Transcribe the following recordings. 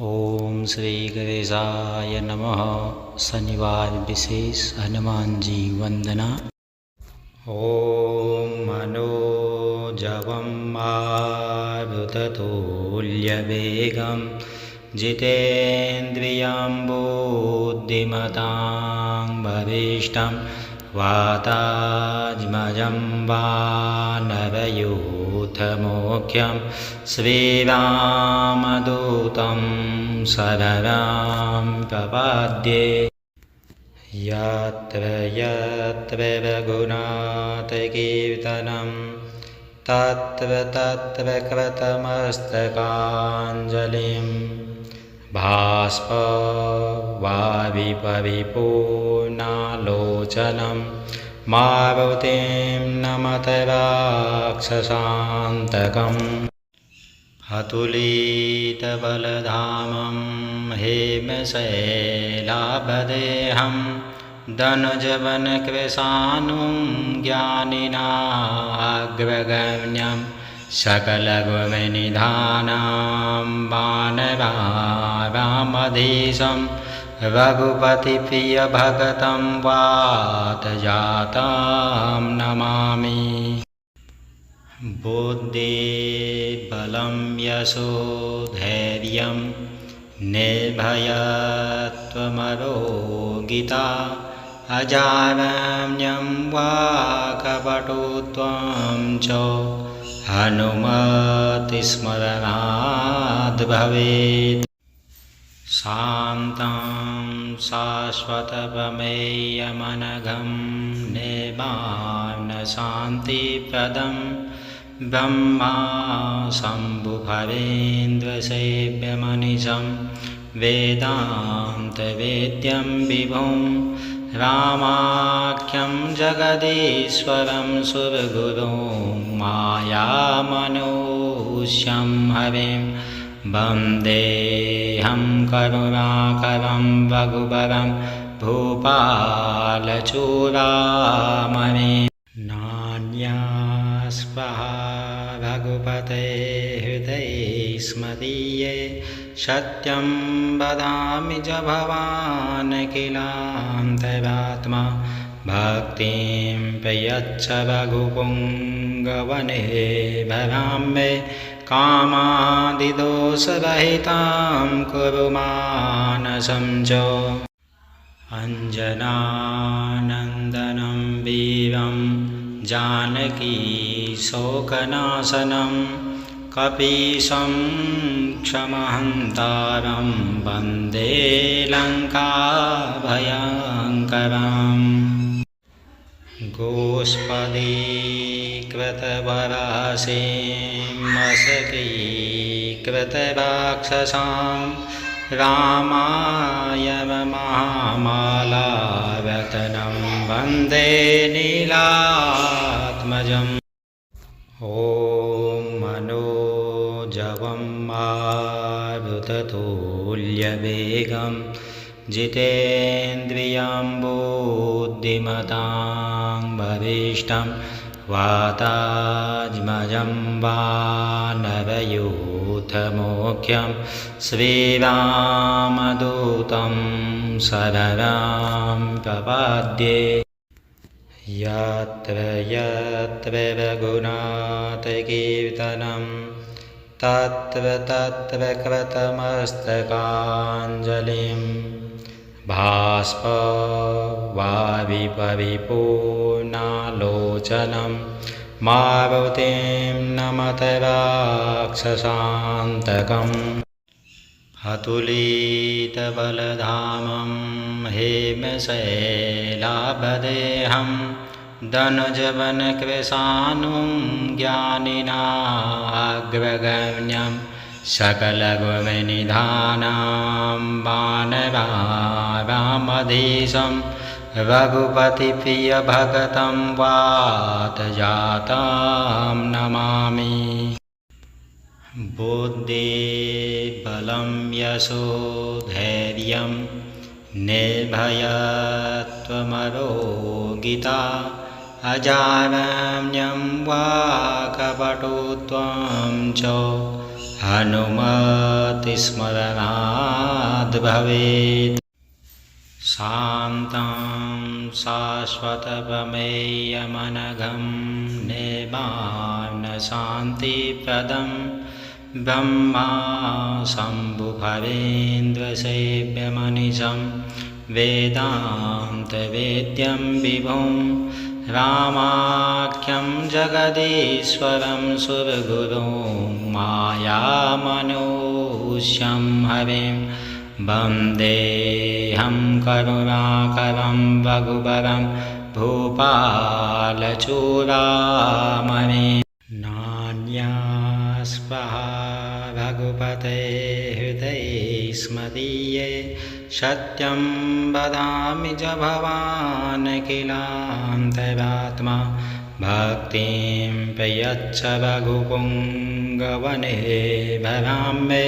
ओम श्री गणेशाय नमः। शनिवार विशेष हनुमान जी वंदना। ओम मनोजवं मारुततुल्यवेगं जितेन्द्रियं बुद्धिमतां वरिष्ठं वातात्मजं वानरयूथमुख्यं श्रीरामदूतं शरणं प्रपद्ये। यत्र यत्र रघुनाथकीर्तनं तत्र तत्र कृतमस्तकाञ्जलिं बाष्पवारिपरिपूर्णालोचनं मारुतिं नमत राक्षसान्तकम्। अतुलितबलधामं हेमशैलाभदेहं धनुजवनकृशानुं ज्ञानिनाग्रगण्यं सकलगुणनिधानं वानराणामधीशं रघुपतिप्रियभक्तं वातजातं नमामि। बुद्धिबलं यशोधैर्यं निर्भयत्वमरोगिता अजारम्यं वाक्पटुत्वं च हनुमत्स्मरणाद् भवेत्। शान्तं शाश्वतप्रमेयमनघं निर्वाणशान्तिप्रदं ब्रह्मा शम्भुफणीन्द्रसेव्यमनिशं वेदान्तवेद्यं विभुं रामाख्यं जगदीश्वरं सुरगुरुं मायामनूष्यं हरिं वन्देऽहं करुणाकरं रघुवरं भूपालचूडामणिं। नान्यास्पृहा रघुपते हृदये स्मदीये सत्यं वदामि च भवान् किलान्तरात्मा। भक्तिं प्रयच्छ रघुपुङ्गवने भराम्ये कामादिदोषरहितां कुरु मानसं च। अञ्जनानन्दनं वीरं जानकीशोकनाशनं कपीशं क्षमहन्तारं वन्दे लङ्काभयङ्करम्। गोष्पदीकृतवराशीमशकीकृतराक्षसां रामाय महामालारत्नं वन्दे नीलात्मजम्। ॐ मनोजवं मारुततुल्यवेगं जितेन्द्रियं बुद्धिमतां वरिष्ठं वातात्मजं वानरयूथमुख्यं श्रीरामदूतं शरणं प्रपद्ये। यत्र यत्र रघुनाथकीर्तनं तत्र तत्र कृतमस्तकाञ्जलिं बाष्पवारिपरिपूर्णालोचनं मारुतिं नमत राक्षसान्तकम्। अतुलितबलधामं हेमशैलाभदेहं धनुजवनकृशानुं ज्ञानिनाग्रगण्यं सकलगुणनिधानं वानराणामधीशं रघुपतिप्रियभक्तं वातजातं नमामि। बुद्धिबलं यशोधैर्यं निर्भयत्वमरोगिता अजारम्यं वाक्पटुत्वं च हनुमतिस्मरणाद् भवेत्। शान्तं शाश्वतप्रमेयमनघं निर्वाणशान्तिप्रदं ब्रह्मा शम्भुफणीन्द्रसेव्यमनिशं वेदान्तवेद्यं विभुं रामाख्यं जगदीश्वरं सुरगुरुं मायामनूष्यं हरिं वन्देऽहं करुणाकरं रघुवरं भूपालचूडामणिं। नान्यास्पृहा रघुपते हृदये स्मदीये सत्यं वदामि च भवान् किलान्तरात्मा। भक्तिं प्रयच्छ रघुपुङ्गवने भराम्ये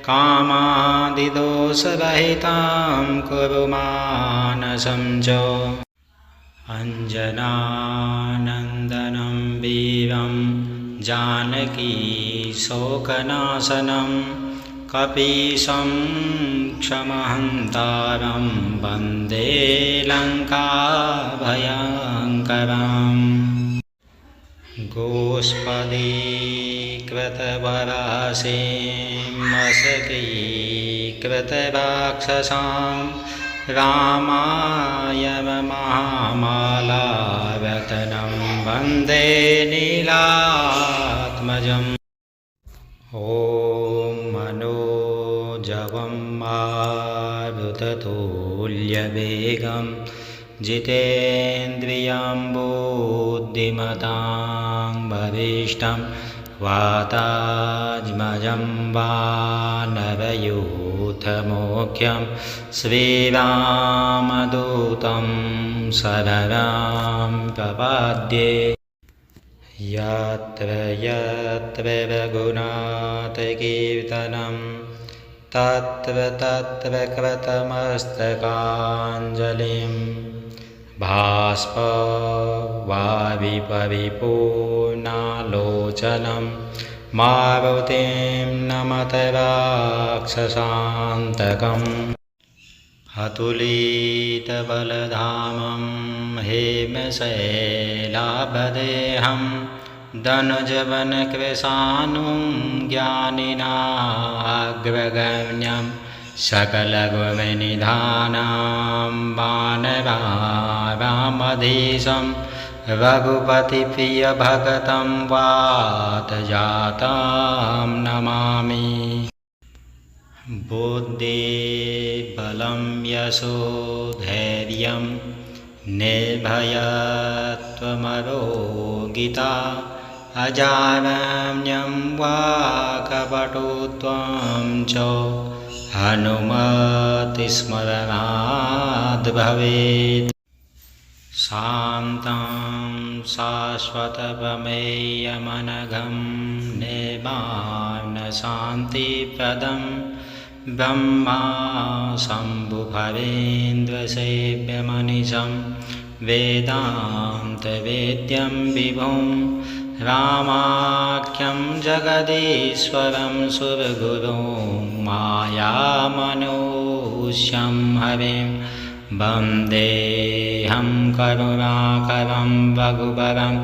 कामादिदोषरहितां कुरु मानसं च। अञ्जनानन्दनं वीरं जानकी शोकनाशनं कपीशं क्षमहन्तारं वन्दे लङ्काभयङ्करम्। गोष्पदीकृतवराशीं मशकीकृतराक्षसां रामाय महामालारत्नं वन्दे नीलात्मजम्। ॐ मनोजवं मारुततुल्यवेगं जितेन्द्रियं बुद्धिमतां वरिष्ठं वातात्मजं वानरयूथमुख्यं श्रीरामदूतं शरणं प्रपद्ये। यत्र यत्र रघुनाथकीर्तनं तत्र तत्र कृतमस्तकाञ्जलिं बाष्पवारिपरिपूर्णालोचनं मारुतिं नमत राक्षसान्तकम्। अतुलितबलधामं हेमशैलाभदेहं धनुजवनकृशानुं ज्ञानिनाग्रगण्यं सकलगुणनिधानं वानरामधीशं रघुपतिप्रियभक्तं वातजातं नमामि। बुद्धिबलं यशोधैर्यं निर्भयत्वमरोगिता अजारण्यं वाक्पटुत्वं च हनुमतिस्मरणाद् भवेत्। शान्तं शाश्वतप्रमेयमनघं निर्वाणशान्तिप्रदं ब्रह्मा शम्भुफणीन्द्रसेव्यमनिशं वेदान्तवेद्यं विभुं रामाख्यं जगदीश्वरं सुरगुरुं मायामनूष्यं हरिं वन्देऽहं करुणाकरं रघुवरं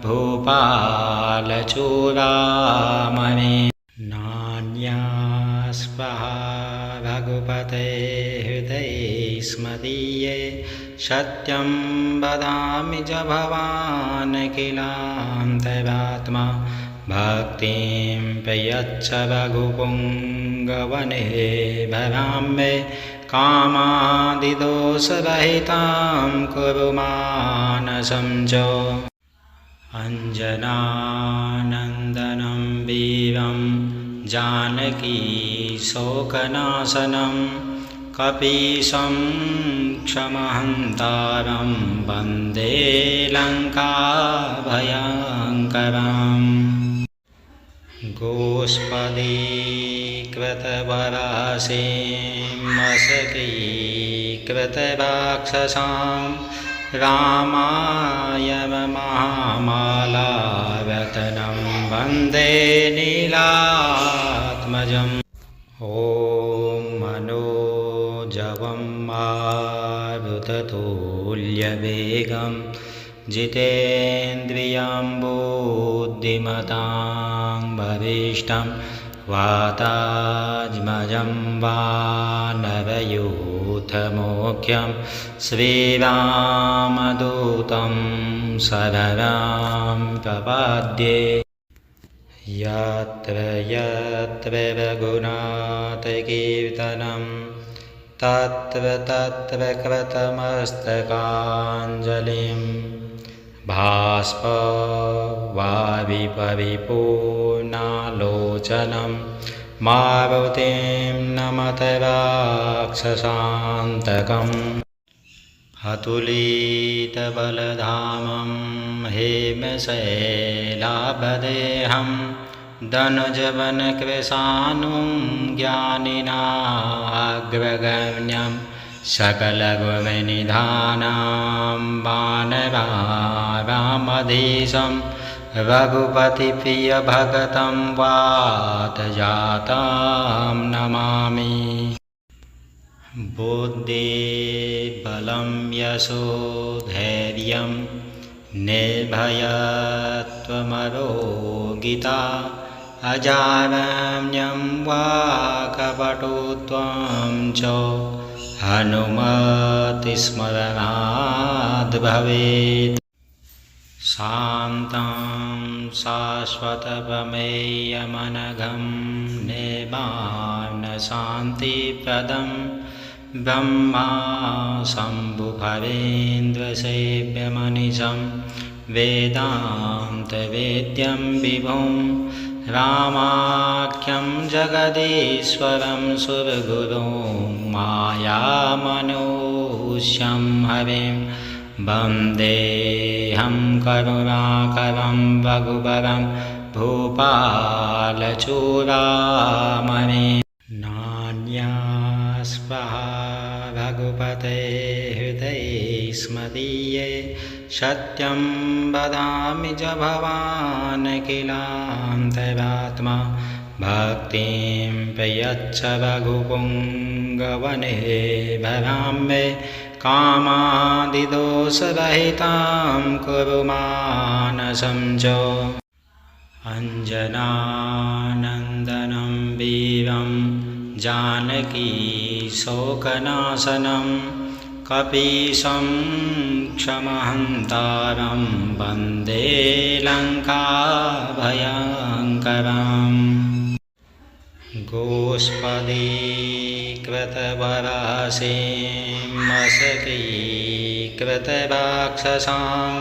भूपालचूडामणिं। नान्यास्पृहा रघुपते हृदये स्मदीये सत्यं वदामि च भवान् किलान्तरात्मा। भक्तिं प्रयच्छ रघुपुङ्गवने भराम्ये कामादिदोषरहितां कुरु मानसं च। अञ्जनानन्दनं वीरं जानकी शोकनाशनं कपीशं क्षमहन्तारं वन्दे लङ्काभयङ्करम्। गोष्पदीकृतवराशीं मशकीकृतराक्षसां रामाय महामालारत्नं वन्दे नीलात्मजम्। ॐ मनोजवं मारुततुल्यवेगं जितेन्द्रियं बुद्धिमतां वरिष्ठं वातात्मजं वानरयूथमुख्यं श्रीरामदूतं शरणं प्रपद्ये। यत्र यत्र रघुनाथकीर्तनं तत्र तत्र कृतमस्तकाञ्जलिं बाष्पवारिपरिपूर्णालोचनं मारुतिं नमत राक्षसान्तकम् अतुलितबलधामं हेमशैलाभदेहं धनुजवनकृशानुं ज्ञानिनाग्रगण्यं सकलगुणनिधानं वानरामधीशं रघुपतिप्रियभक्तं वातजातं नमामि। बुद्धिबलं यशोधैर्यं निर्भयत्वमरोगिता अजारण्यं वाक्पटुत्वं च हनुमत्स्मरणाद् भवेत्। शान्तं शाश्वतप्रमेयमनघं निर्वाणशान्तिप्रदं ब्रह्मा शम्भुफरेन्द्रसेव्यमनिशं वेदान्तवेद्यं विभुं रामाख्यं जगदीश्वरं सुरगुरुं मायामनूष्यं हरिं वन्देऽहं करुणाकरं रघुवरं भूपालचूडामणिं। नान्यास्पृहा रघुपते हृदये स्मदीये सत्यं वदामि च भवान् किलान्तरात्मा भक्तिं प्रयच्छ रघुपुङ्गवने भराम्ये कामादिदोषरहितां कुरु मानसं च। अञ्जनानन्दनं वीरं जानकी शोकनाशनं कपीशं क्षमहन्तारं वन्दे लङ्काभयङ्करम्। गोष्पदीकृतवराशीमसकीकृतराक्षसां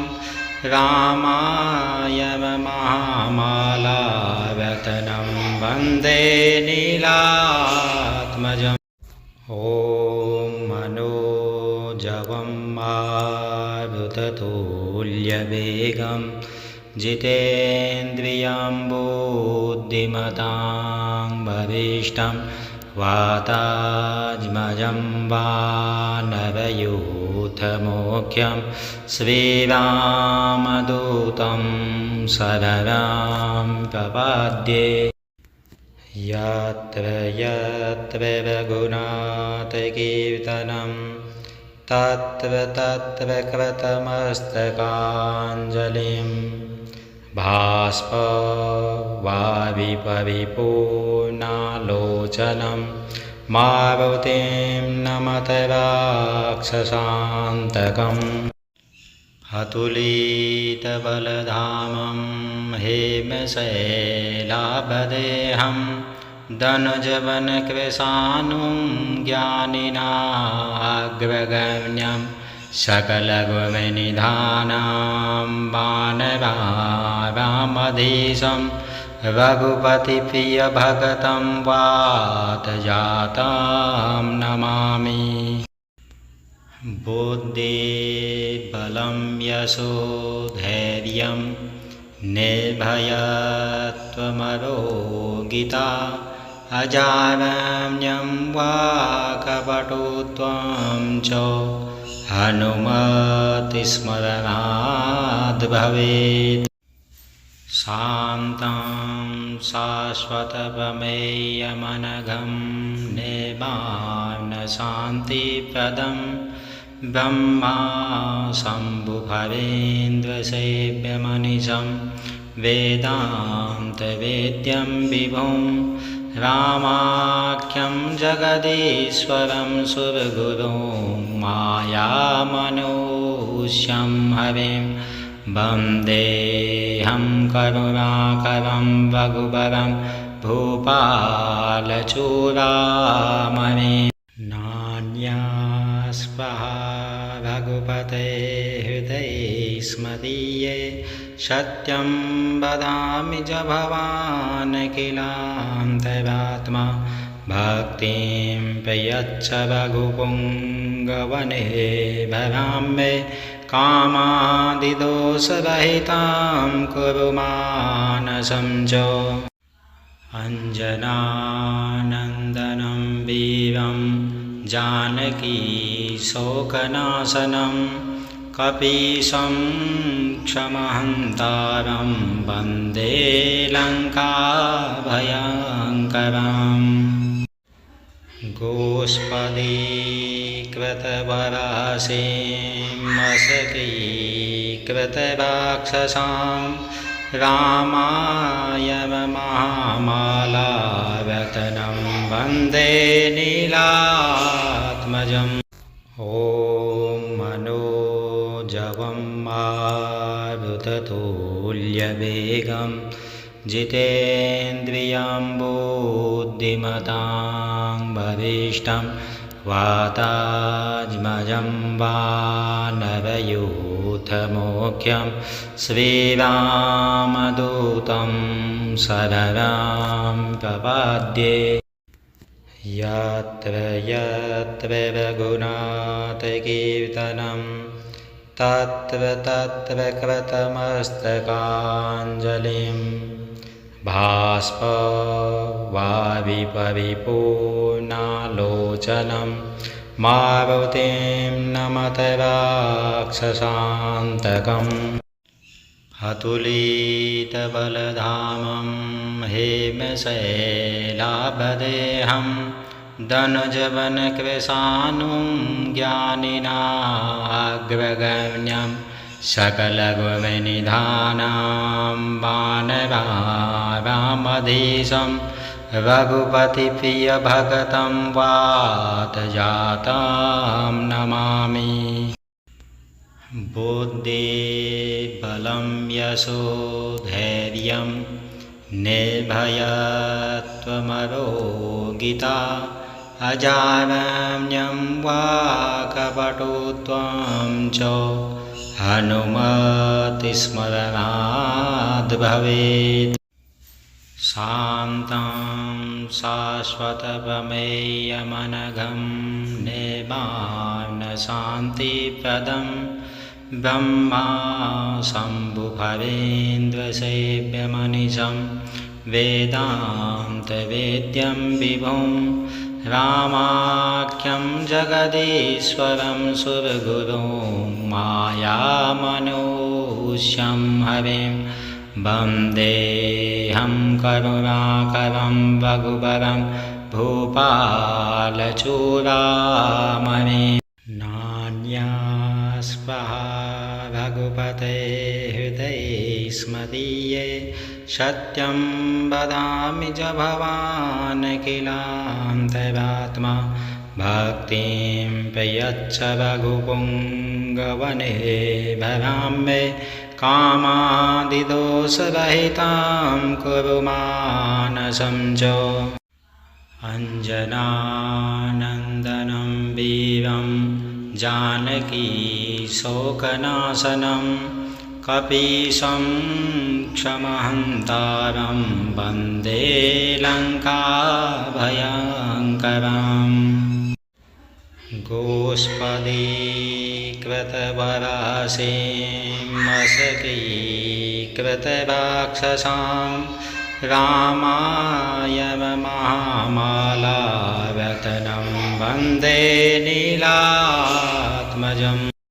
रामाय महामालारत्नं वन्दे नीलात्मजम्। ॐ मनोजवं मारुततुल्यवेगं जितेन्द्रियं बुद्धिमतां वरिष्ठं वातात्मजं वानरयूथमुख्यं श्रीरामदूतं शरणं प्रपद्ये। यत्र यत्र रघुनाथकीर्तनं तत्र तत्र कृतमस्तकाञ्जलिं बाष्पवारिपरिपूर्णालोचनं मारुतिं नमत राक्षसान्तकम् अतुलितबलधामं हेमशैलाभदेहं धनुजवनकृशानुं ज्ञानिनाग्रगण्यं सकलगुणनिधानं वानरामधीशं रघुपतिप्रियभक्तं वातजातं नमामि। बुद्धिबलं यशोधैर्यं निर्भयत्वमरोगिता अजारण्यं वाक्पटुत्वं च हनुमत्स्मरणाद् भवेत्। शान्तं शाश्वतप्रमेयमनघं निर्वाणशान्तिप्रदं ब्रह्मा शम्भुफरेन्द्रसेव्यमनिशं वेदान्तवेद्यं विभुं रामाख्यं जगदीश्वरं सुरगुरुं मायामनोष्यं हरिं वन्देऽहं करुणाकरं रघुवरं भूपालचूडामणिं नान्यास्पृहा रघुपते हृदये स्मदीये सत्यं वदामि च भवान् किलान्तरात्मा भक्तिं प्रयच्छ रघुपुङ्गवने भराम्ये कामादिदोषरहितां कुरु मानसं च अञ्जनानन्दनं वीरं जानकी शोकनाशनं कपीशं क्षमहन्तारं वन्दे लङ्काभयङ्करम् गोष्पदीकृतवराशीमसकीकृतराक्षसां रामाय महामालारत्नं वन्दे नीलात्मजम् ॐ मनोजवं मारुततुल्यवेगं जितेन्द्रियं बुद्धिमतां वरिष्ठं वातात्मजं वानरयूथमुख्यं श्रीरामदूतं शरणं प्रपद्ये यत्र यत्र रघुनाथकीर्तनं तत्र तत्र कृतमस्तकाञ्जलिं बाष्पवारिपरिपूर्णालोचनं मारुतिं नमत राक्षसान्तकम् अतुलितबलधामं हेमशैलाभदेहं धनुजवनकृशानुं ज्ञानिनाग्रगण्यं सकलगुणनिधानं वानरामधीशं रघुपतिप्रियभक्तं वातजातं नमामि बुद्धिबलं यशोधैर्यं निर्भयत्वमरोगिता अजारण्यं वाक्पटुत्वं च हनुमतिस्मरणाद् भवेत् शान्तं शाश्वतप्रमेयमनघं निर्वाणशान्तिप्रदं ब्रह्मा शम्भुफरेन्द्रसेव्यमनिशं वेदान्तवेद्यं विभुं रामाख्यं जगदीश्वरं सुरगुरुं मायामनोष्यं हरिं वन्देऽहं करुणाकरं रघुवरं भूपालचूडामणिं नान्यास्पृहा रघुपते हृदये स्मदीये सत्यं वदामि च भवान् किलान्तरात्मा भक्तिं प्रयच्छ रघुपुङ्गवने भराम्ये कामादिदोषरहितां कुरु मानसं च अञ्जनानन्दनं वीरं जानकी शोकनाशनं कपीशं क्षमहन्तारं वन्दे लङ्काभयङ्करम् गोष्पदीकृतवराशीमसकीकृतराक्षसां रामाय महामालारत्नं वन्दे नीलात्मजम्